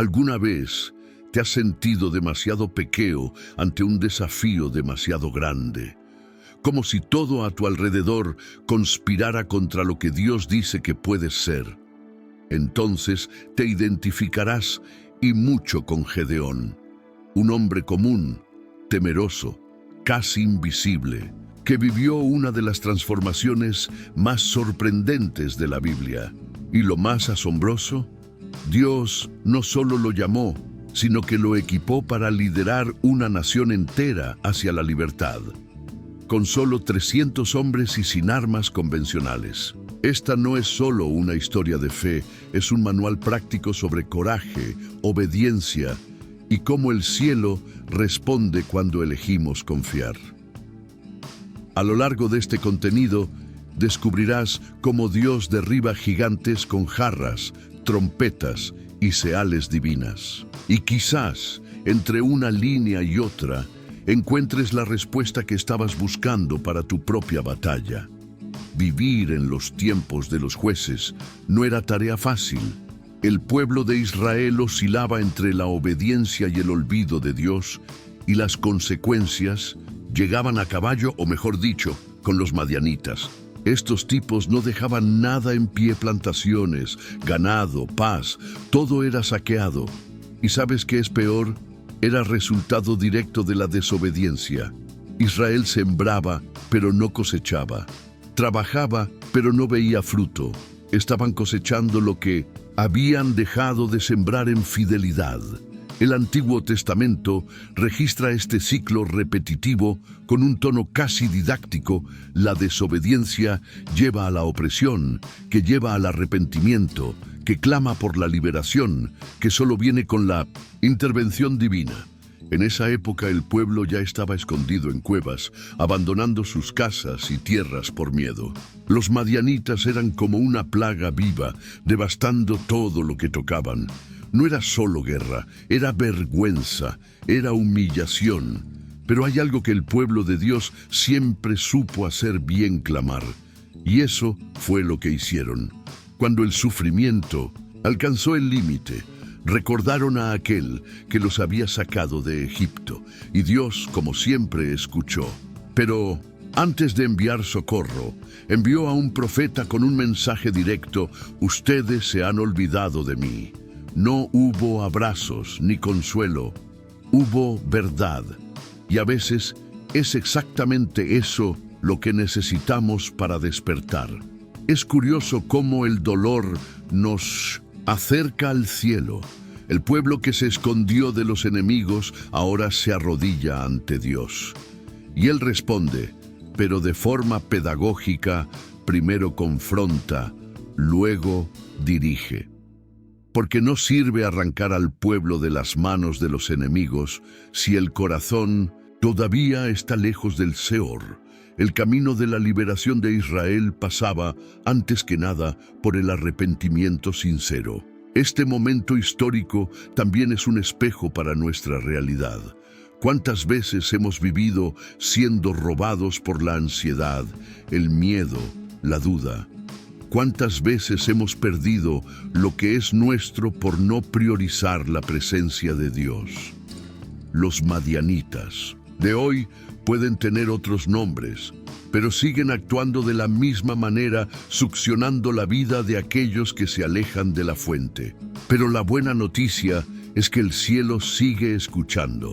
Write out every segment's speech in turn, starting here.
¿Alguna vez te has sentido demasiado pequeño ante un desafío demasiado grande? Como si todo a tu alrededor conspirara contra lo que Dios dice que puedes ser. Entonces te identificarás y mucho con Gedeón, un hombre común, temeroso, casi invisible, que vivió una de las transformaciones más sorprendentes de la Biblia. Y lo más asombroso, Dios no solo lo llamó, sino que lo equipó para liderar una nación entera hacia la libertad, con solo 300 hombres y sin armas convencionales. Esta no es solo una historia de fe, es un manual práctico sobre coraje, obediencia y cómo el cielo responde cuando elegimos confiar. A lo largo de este contenido, descubrirás cómo Dios derriba gigantes con jarras, trompetas y seales divinas. Y quizás, entre una línea y otra, encuentres la respuesta que estabas buscando para tu propia batalla. Vivir en los tiempos de los jueces no era tarea fácil. El pueblo de Israel oscilaba entre la obediencia y el olvido de Dios, y las consecuencias llegaban a caballo, o mejor dicho, con los madianitas. Estos tipos no dejaban nada en pie: plantaciones, ganado, paz, todo era saqueado. ¿Y sabes qué es peor? Era resultado directo de la desobediencia. Israel sembraba, pero no cosechaba. Trabajaba, pero no veía fruto. Estaban cosechando lo que habían dejado de sembrar en fidelidad. El Antiguo Testamento registra este ciclo repetitivo con un tono casi didáctico. La desobediencia lleva a la opresión, que lleva al arrepentimiento, que clama por la liberación, que solo viene con la intervención divina. En esa época el pueblo ya estaba escondido en cuevas, abandonando sus casas y tierras por miedo. Los madianitas eran como una plaga viva, devastando todo lo que tocaban. No era solo guerra, era vergüenza, era humillación. Pero hay algo que el pueblo de Dios siempre supo hacer bien: clamar. Y eso fue lo que hicieron. Cuando el sufrimiento alcanzó el límite, recordaron a aquel que los había sacado de Egipto, y Dios, como siempre, escuchó. Pero antes de enviar socorro, envió a un profeta con un mensaje directo: ustedes se han olvidado de mí. No hubo abrazos ni consuelo, hubo verdad. Y a veces es exactamente eso lo que necesitamos para despertar. Es curioso cómo el dolor nos acerca al cielo. El pueblo que se escondió de los enemigos ahora se arrodilla ante Dios. Y Él responde, pero de forma pedagógica: primero confronta, luego dirige. Porque no sirve arrancar al pueblo de las manos de los enemigos si el corazón todavía está lejos del Seor. El camino de la liberación de Israel pasaba, antes que nada, por el arrepentimiento sincero. Este momento histórico también es un espejo para nuestra realidad. ¿Cuántas veces hemos vivido siendo robados por la ansiedad, el miedo, la duda? ¿Cuántas veces hemos perdido lo que es nuestro por no priorizar la presencia de Dios? Los madianitas de hoy pueden tener otros nombres, pero siguen actuando de la misma manera, succionando la vida de aquellos que se alejan de la fuente. Pero la buena noticia es que el cielo sigue escuchando.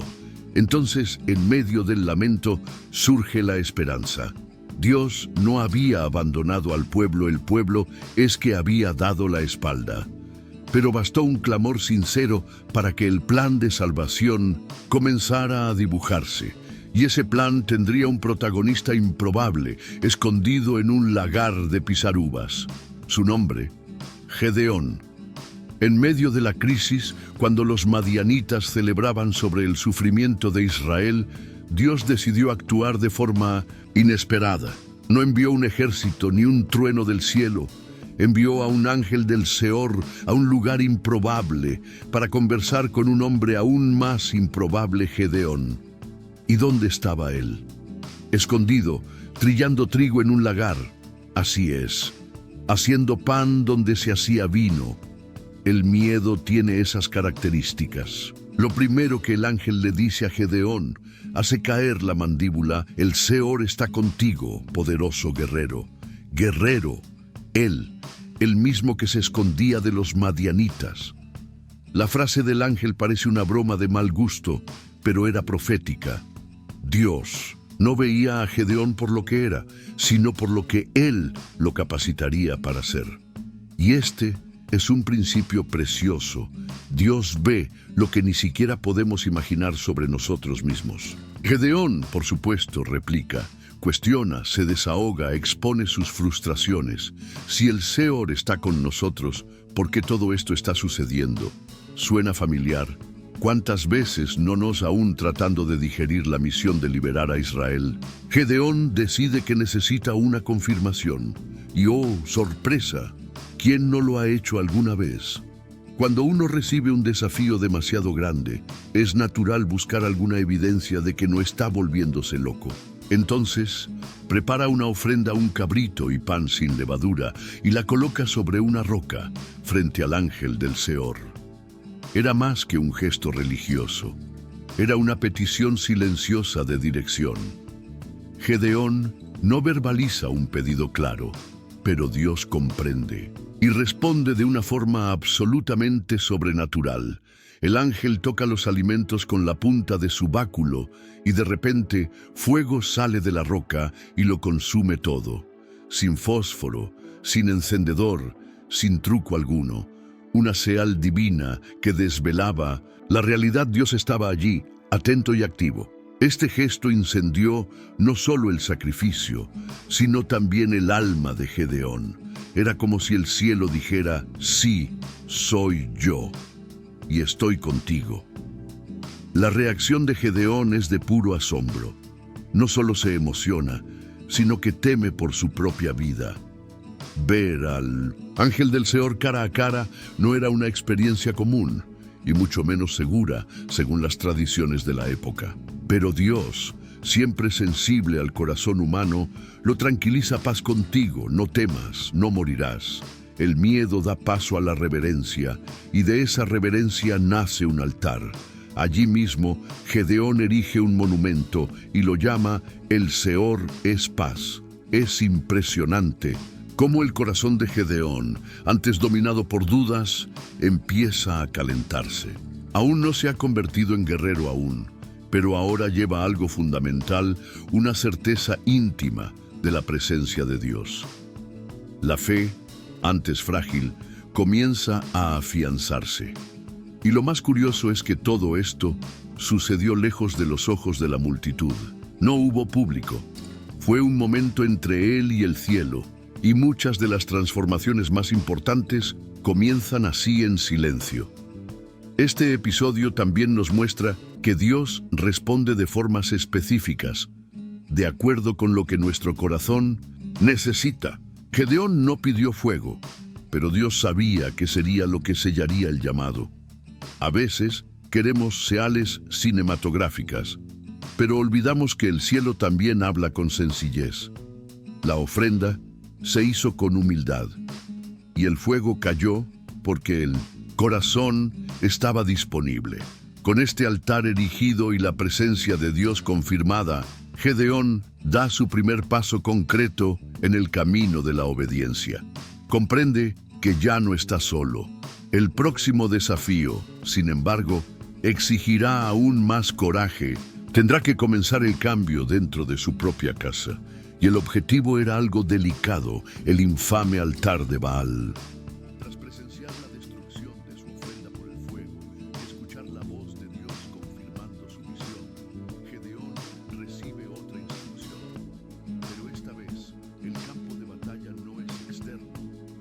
Entonces, en medio del lamento, surge la esperanza. Dios no había abandonado al pueblo, el pueblo es que había dado la espalda. Pero bastó un clamor sincero para que el plan de salvación comenzara a dibujarse. Y ese plan tendría un protagonista improbable, escondido en un lagar de pisar uvas. Su nombre, Gedeón. En medio de la crisis, cuando los madianitas celebraban sobre el sufrimiento de Israel, Dios decidió actuar de forma inesperada. No envió un ejército ni un trueno del cielo. Envió a un ángel del Seor a un lugar improbable para conversar con un hombre aún más improbable, Gedeón. ¿Y dónde estaba él? Escondido, trillando trigo en un lagar. Así es, haciendo pan donde se hacía vino. El miedo tiene esas características. Lo primero que el ángel le dice a Gedeón hace caer la mandíbula: el Seor está contigo, poderoso guerrero. Guerrero, él, el mismo que se escondía de los madianitas. La frase del ángel parece una broma de mal gusto, pero era profética. Dios no veía a Gedeón por lo que era, sino por lo que él lo capacitaría para ser. Y este es un principio precioso. Dios ve lo que ni siquiera podemos imaginar sobre nosotros mismos. Gedeón, por supuesto, replica, cuestiona, se desahoga, expone sus frustraciones. Si el Seor está con nosotros, ¿por qué todo esto está sucediendo? ¿Suena familiar? ¿Cuántas veces no nos aún tratando de digerir la misión de liberar a Israel? Gedeón decide que necesita una confirmación. Y ¡oh, sorpresa! ¿Quién no lo ha hecho alguna vez? Cuando uno recibe un desafío demasiado grande, es natural buscar alguna evidencia de que no está volviéndose loco. Entonces, prepara una ofrenda, un cabrito y pan sin levadura, y la coloca sobre una roca, frente al ángel del Seor. Era más que un gesto religioso. Era una petición silenciosa de dirección. Gedeón no verbaliza un pedido claro, pero Dios comprende y responde de una forma absolutamente sobrenatural. El ángel toca los alimentos con la punta de su báculo y de repente fuego sale de la roca y lo consume todo, sin fósforo, sin encendedor, sin truco alguno. Una señal divina que desvelaba la realidad. Dios estaba allí, atento y activo. Este gesto incendió no solo el sacrificio, sino también el alma de Gedeón. Era como si el cielo dijera: sí, soy yo, y estoy contigo. La reacción de Gedeón es de puro asombro. No solo se emociona, sino que teme por su propia vida. Ver al ángel del Seor cara a cara no era una experiencia común, y mucho menos segura, según las tradiciones de la época. Pero Dios, siempre sensible al corazón humano, lo tranquiliza: paz contigo, no temas, no morirás. El miedo da paso a la reverencia, y de esa reverencia nace un altar. Allí mismo, Gedeón erige un monumento y lo llama El Seor es paz. Es impresionante cómo el corazón de Gedeón, antes dominado por dudas, empieza a calentarse. Aún no se ha convertido en guerrero aún, pero ahora lleva algo fundamental, una certeza íntima de la presencia de Dios. La fe, antes frágil, comienza a afianzarse. Y lo más curioso es que todo esto sucedió lejos de los ojos de la multitud. No hubo público. Fue un momento entre él y el cielo, y muchas de las transformaciones más importantes comienzan así en silencio. Este episodio también nos muestra que Dios responde de formas específicas, de acuerdo con lo que nuestro corazón necesita. Gedeón no pidió fuego, pero Dios sabía que sería lo que sellaría el llamado. A veces queremos señales cinematográficas, pero olvidamos que el cielo también habla con sencillez. La ofrenda se hizo con humildad, y el fuego cayó porque el corazón estaba disponible. Con este altar erigido y la presencia de Dios confirmada, Gedeón da su primer paso concreto en el camino de la obediencia. Comprende que ya no está solo. El próximo desafío, sin embargo, exigirá aún más coraje. Tendrá que comenzar el cambio dentro de su propia casa. Y el objetivo era algo delicado: el infame altar de Baal. Tras presenciar la destrucción de su ofrenda por el fuego y escuchar la voz de Dios confirmando su misión, Gedeón recibe otra instrucción. Pero esta vez, el campo de batalla no es externo,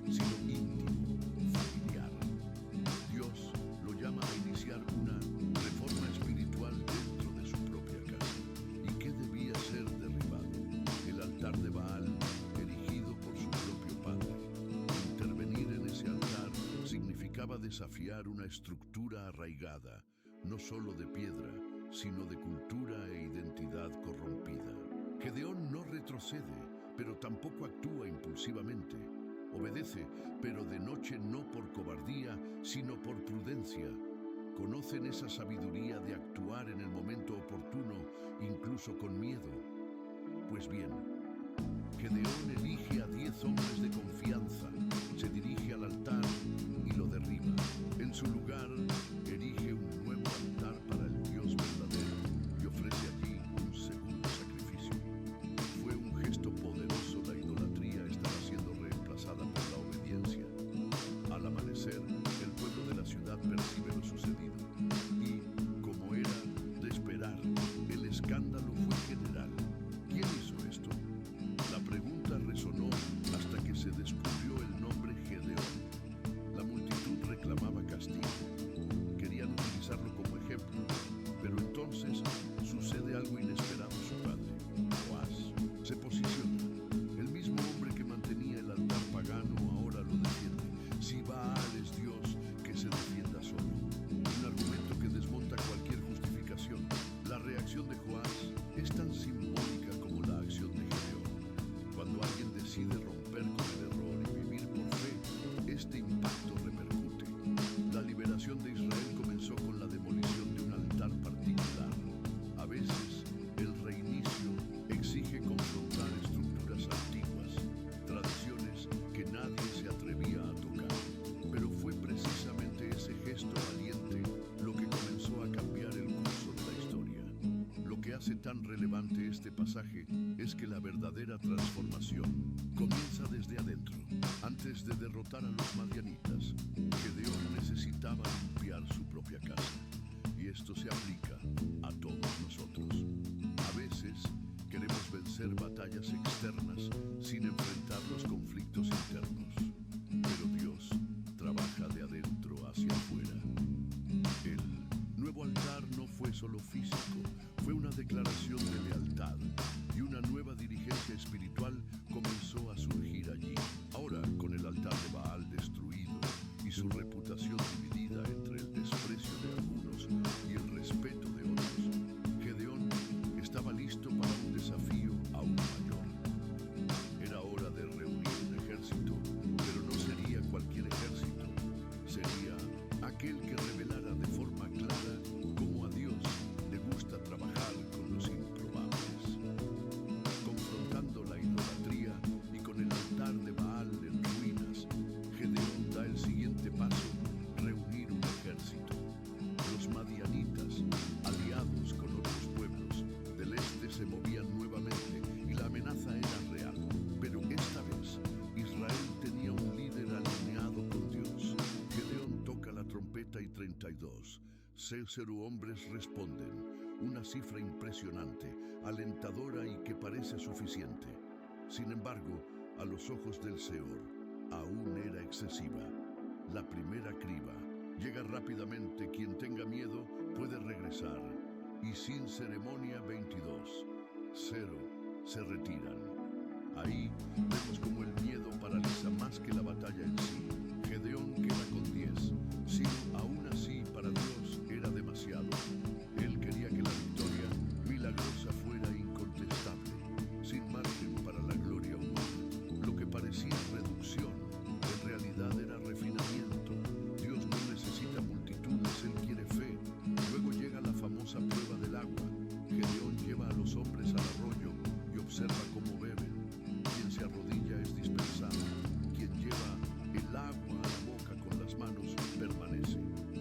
sino íntimo, familiar. Dios lo llama a iniciar una reforma espiritual dentro de su propia casa. ¿Y qué debía ser derribado? El altar de Baal, erigido por su propio padre. Intervenir en ese altar significaba desafiar una estructura arraigada, no solo de piedra, sino de cultura e identidad corrompida. Gedeón no retrocede, pero tampoco actúa impulsivamente. Obedece, pero de noche no por cobardía, sino por prudencia. Conocen esa sabiduría de actuar en el momento oportuno, incluso con miedo. Pues bien, Gedeón elige a 10 hombres de confianza, se dirige al altar y lo derriba. En su lugar, erige un nuevo altar para el Dios verdadero y ofrece allí un segundo sacrificio. Fue un gesto poderoso, la idolatría estaba siendo reemplazada por la obediencia. Al amanecer, el pueblo de la ciudad percibe lo sucedido y, como era de esperar, el escándalo fue general. ¿Quién hizo esto? La pregunta resonó hasta que se descubrió el nombre Gedeón. La multitud reclamaba castigo. Querían utilizarlo como ejemplo, pero entonces sucede algo inesperado. Su padre, Joás, se posiciona. El mismo hombre que mantenía el altar pagano ahora lo defiende. Si Baal es Dios, que se defienda solo. Un argumento que desmonta cualquier justificación. La reacción de Joás es tan simbólica como la acción de Gedeón. Cuando alguien decide romper con el error y vivir por fe, este impacto repercute. La liberación de Israel comenzó con la demolición de un altar particular. A veces, el reinicio exige confrontar estructuras antiguas, tradiciones que nadie se atrevía a tocar. Pero fue precisamente ese gesto valiente lo que comenzó a cambiar el curso de la historia. Lo que hace tan relevante este pasaje es que la verdadera transformación comienza desde adentro. Antes de derrotar a los madianitas, Gedeón necesitaba limpiar su propia casa. Y esto se aplica a todos nosotros. A veces queremos vencer batallas externas sin enfrentar los conflictos internos. Pero Dios trabaja de adentro hacia afuera. El nuevo altar no fue solo físico, fue una declaración de lealtad y una nueva dirigencia espiritual comenzó a surgir allí. Ahora, con el altar de Baal destruido y su reputación dividida entre el desprecio de algunos y el respeto de otros, Gedeón estaba listo para un desafío aún mayor. Era hora de reunir un ejército, pero no sería cualquier ejército, sería aquel que revelara de forma clara cómo a Dios le gusta trabajar con los improbables. Confrontando la idolatría y con el altar de Baal en ruinas, Gedeón da el siguiente paso: reunir un ejército. Los madianitas, aliados con otros pueblos del este, se movían nuevamente y la amenaza era real. Pero esta vez, Israel tenía un líder alineado con Dios. Gedeón toca la trompeta y 32. 0 hombres responden, una cifra impresionante, alentadora y que parece suficiente. Sin embargo, a los ojos del Seor, aún era excesiva. La primera criba. Llega rápidamente, quien tenga miedo puede regresar. Y sin ceremonia 22. 0 se retiran. Ahí vemos como el miedo paraliza más que la batalla en sí. Gedeón queda con 10. Sí, aún así para Dios era demasiado. Él quería que la victoria milagrosa fuera incontestable, sin margen para la gloria humana. Lo que parecía reducción, en realidad era refinamiento. Dios no necesita multitudes, Él quiere fe. Luego llega la famosa prueba del agua. Gedeón lleva a los hombres al arroyo y observa cómo beben. Quien se arrodilla es dispensado. Quien lleva el agua a la boca con las manos permanece.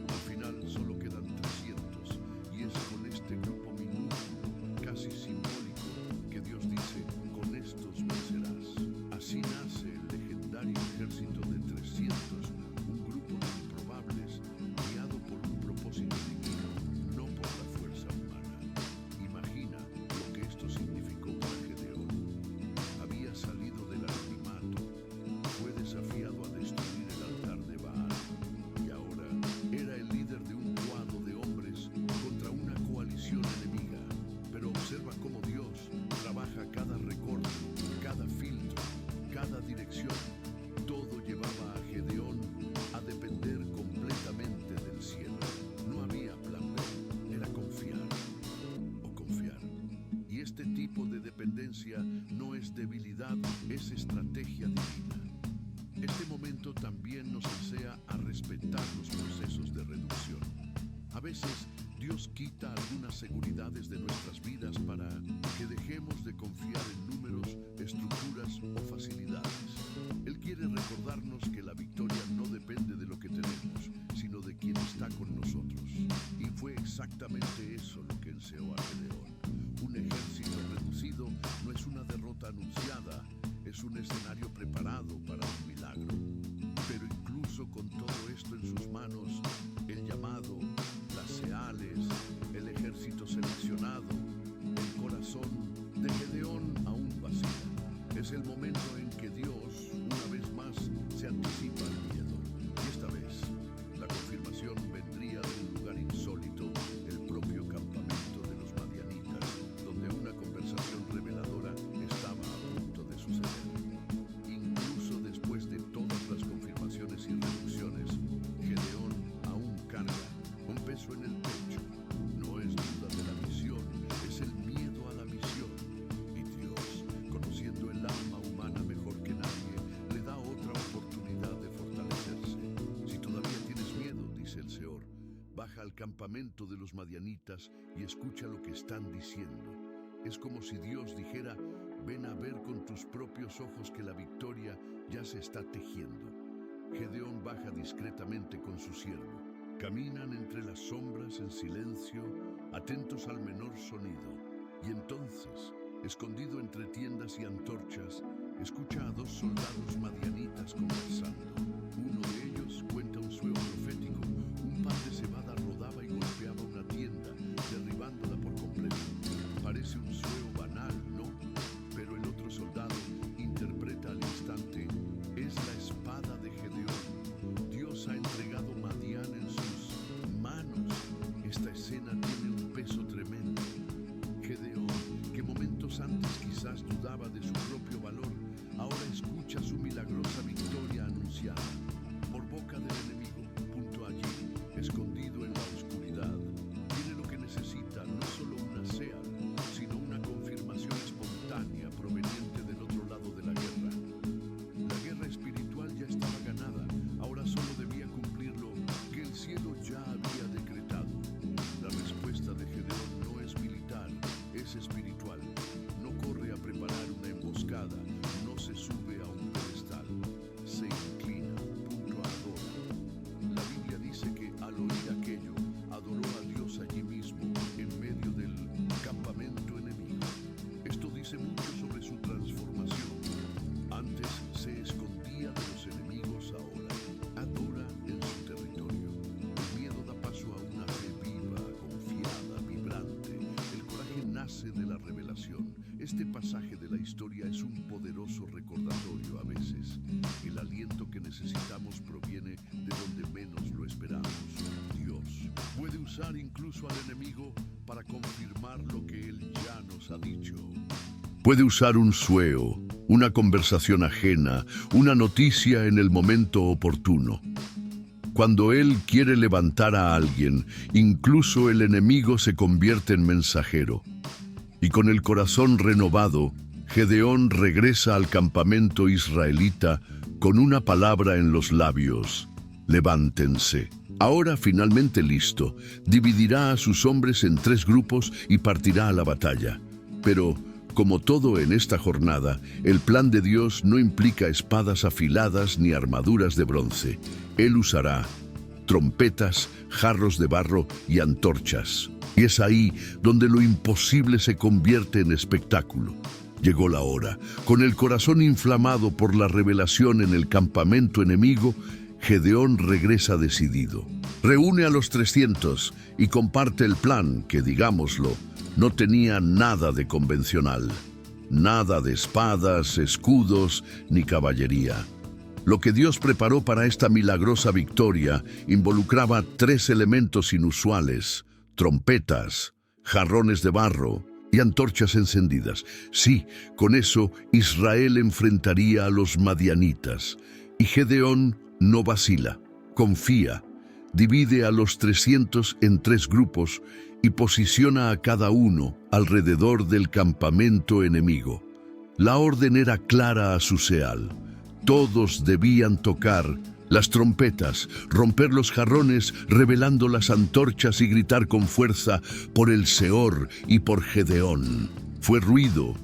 Al final solo quedan 300 y es con este grupo minúsculo, casi simbólico, que Dios dice: con estos vencerás. Así nace el legendario ejército de 300, un grupo de improbables guiado por un propósito divino, no por la fuerza humana. Imagina lo que esto significó para Gedeón. Había salido del anonimato, fue desafiado a destruir el altar de Baal y ahora era el líder de un cuadro de hombres contra una coalición enemiga. Pero observa cómo Dios trabaja cada recorte, cada filtro, cada dirección. Todo llevaba a Gedeón a depender completamente del cielo. No había plan B, era confiar o confiar. Y este tipo de dependencia no es debilidad, es estrategia divina. Este momento también nos enseña a respetar los procesos de reducción. A veces, Dios quita algunas seguridades de nuestras vidas para que dejemos de confiar en números, estructuras o facilidades. Él quiere recordarnos que la victoria no depende de lo que tenemos, sino de quien está con nosotros. Y fue exactamente eso lo que enseñó a Gedeón. Un ejército reducido no es una derrota anunciada, es un escenario preparado para un milagro. Pero incluso con todo esto en sus manos, el llamado, las señales, el ejército seleccionado, el corazón de Gedeón aún vacía. Es el momento en que Dios, una vez más, se anticipa al miedo. Y esta vez, la confirmación vendría de un lugar insólito, el propio campamento de los madianitas, donde una conversación reveladora estaba a punto de suceder. Incluso después de todas las confirmaciones y reducciones, Gedeón aún carga un peso en el pecho. No es duda de la misión, es el miedo a la misión. Y Dios, conociendo el alma humana mejor que nadie, le da otra oportunidad de fortalecerse. Si todavía tienes miedo, dice el Señor, baja al campamento de los madianitas y escucha lo que están diciendo. Es como si Dios dijera, ven a ver con tus propios ojos que la victoria ya se está tejiendo. Gedeón baja discretamente con su siervo. Caminan entre las sombras en silencio, atentos al menor sonido. Y entonces, escondido entre tiendas y antorchas, escucha a dos soldados madianitas conversando. Uno de ellos cuenta un sueño profético. Un par de cebada rodaba y golpeaba una tienda, derribándola por completo. Parece un sueño banal, ¿no? Pero el otro soldado interpreta al instante, es la espada de Gedeón. Dios ha entregado Madián en sus manos. Esta escena tiene un peso tremendo. Gedeón, que momentos antes quizás dudaba de su propio valor, ahora escucha su milagrosa victoria anunciada por boca del enemigo, junto allí, escondido en la oscuridad. Tiene lo que necesita, no solo una señal, sino una confirmación espontánea proveniente del otro lado de la guerra. La guerra espiritual ya estaba ganada, ahora solo debía cumplir lo que el cielo ya había decretado. La respuesta de Gedeón no es militar, es espiritual. No corre a preparar una emboscada, no se sube a un pedestal, se inclina, adora. La Biblia dice que al oír aquello, adoró a Dios allí mismo, en medio del campamento enemigo. Esto dice mucho sobre su transformación. Antes se escondía de los enemigos, ahora adora en su territorio. El miedo da paso a una fe viva, confiada, vibrante. El coraje nace de la revelación. Este pasaje de la historia es un poderoso recordatorio a veces. El aliento que necesitamos proviene de donde menos lo esperamos. Dios puede usar incluso al enemigo para confirmar lo que Él ya nos ha dicho. Puede usar un sueño, una conversación ajena, una noticia en el momento oportuno. Cuando Él quiere levantar a alguien, incluso el enemigo se convierte en mensajero. Y con el corazón renovado, Gedeón regresa al campamento israelita con una palabra en los labios: levántense. Ahora finalmente listo, dividirá a sus hombres en 3 grupos y partirá a la batalla. Pero, como todo en esta jornada, el plan de Dios no implica espadas afiladas ni armaduras de bronce. Él usará trompetas, jarros de barro y antorchas. Y es ahí donde lo imposible se convierte en espectáculo. Llegó la hora. Con el corazón inflamado por la revelación en el campamento enemigo, Gedeón regresa decidido. Reúne a los 300 y comparte el plan que, digámoslo, no tenía nada de convencional. Nada de espadas, escudos ni caballería. Lo que Dios preparó para esta milagrosa victoria involucraba 3 elementos inusuales: trompetas, jarrones de barro y antorchas encendidas. Sí, con eso Israel enfrentaría a los madianitas. Y Gedeón no vacila, confía, divide a los 300 en 3 grupos y posiciona a cada uno alrededor del campamento enemigo. La orden era clara a su seal: todos debían tocar las trompetas, romper los jarrones, revelando las antorchas y gritar con fuerza por el Seor y por Gedeón. Fue ruido,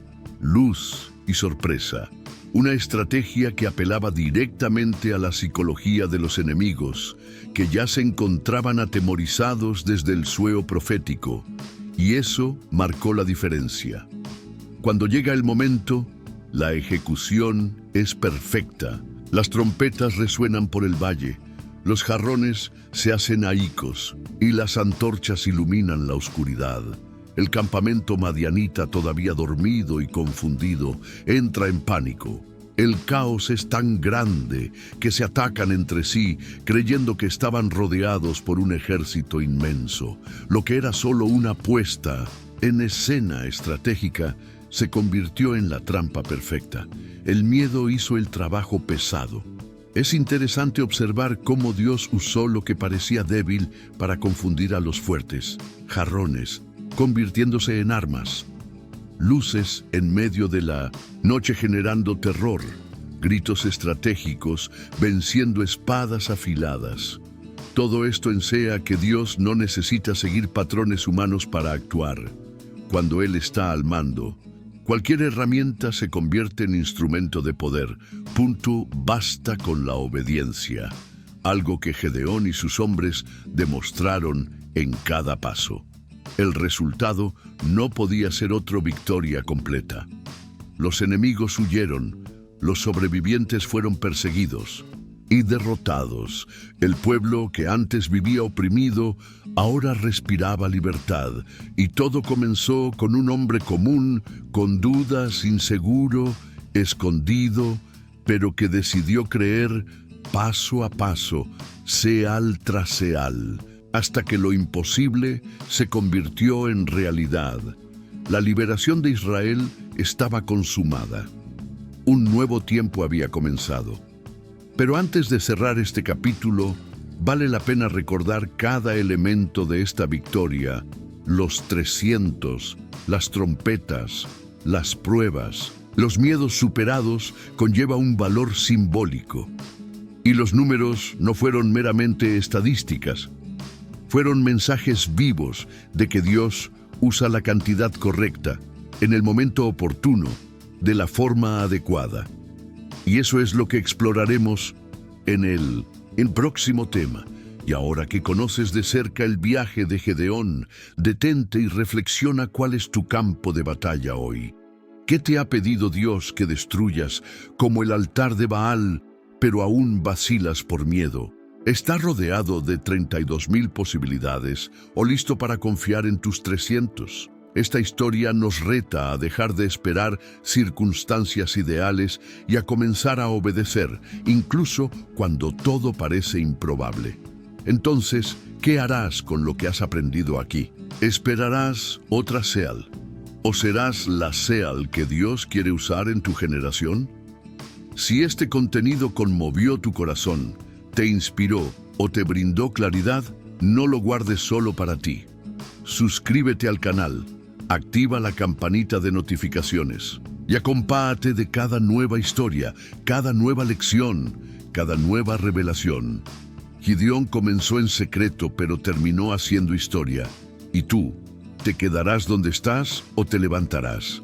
luz y sorpresa. Una estrategia que apelaba directamente a la psicología de los enemigos, que ya se encontraban atemorizados desde el sueo profético. Y eso marcó la diferencia. Cuando llega el momento, la ejecución es perfecta. Las trompetas resuenan por el valle, los jarrones se hacen ahicos y las antorchas iluminan la oscuridad. El campamento madianita, todavía dormido y confundido, entra en pánico. El caos es tan grande que se atacan entre sí, creyendo que estaban rodeados por un ejército inmenso. Lo que era solo una puesta en escena estratégica se convirtió en la trampa perfecta. El miedo hizo el trabajo pesado. Es interesante observar cómo Dios usó lo que parecía débil para confundir a los fuertes, jarrones, convirtiéndose en armas, luces en medio de la noche generando terror, gritos estratégicos venciendo espadas afiladas. Todo esto enseña que Dios no necesita seguir patrones humanos para actuar. Cuando Él está al mando, cualquier herramienta se convierte en instrumento de poder. Basta con la obediencia, algo que Gedeón y sus hombres demostraron en cada paso. El resultado no podía ser otra victoria completa. Los enemigos huyeron, los sobrevivientes fueron perseguidos y derrotados. El pueblo que antes vivía oprimido, ahora respiraba libertad. Y todo comenzó con un hombre común, con dudas, inseguro, escondido, pero que decidió creer paso a paso, seal tras seal, hasta que lo imposible se convirtió en realidad. La liberación de Israel estaba consumada. Un nuevo tiempo había comenzado. Pero antes de cerrar este capítulo, vale la pena recordar cada elemento de esta victoria: los 300, las trompetas, las pruebas, los miedos superados conlleva un valor simbólico. Y los números no fueron meramente estadísticas. Fueron mensajes vivos de que Dios usa la cantidad correcta, en el momento oportuno, de la forma adecuada. Y eso es lo que exploraremos en el próximo tema. Y ahora que conoces de cerca el viaje de Gedeón, detente y reflexiona cuál es tu campo de batalla hoy. ¿Qué te ha pedido Dios que destruyas como el altar de Baal, pero aún vacilas por miedo? ¿Estás rodeado de 32,000 posibilidades o listo para confiar en tus 300? Esta historia nos reta a dejar de esperar circunstancias ideales y a comenzar a obedecer, incluso cuando todo parece improbable. Entonces, ¿qué harás con lo que has aprendido aquí? ¿Esperarás otra Seal? ¿O serás la Seal que Dios quiere usar en tu generación? Si este contenido conmovió tu corazón, te inspiró o te brindó claridad, no lo guardes solo para ti. Suscríbete al canal, activa la campanita de notificaciones y acompáñate de cada nueva historia, cada nueva lección, cada nueva revelación. Gedeón comenzó en secreto, pero terminó haciendo historia. ¿Y tú? ¿Te quedarás donde estás o te levantarás?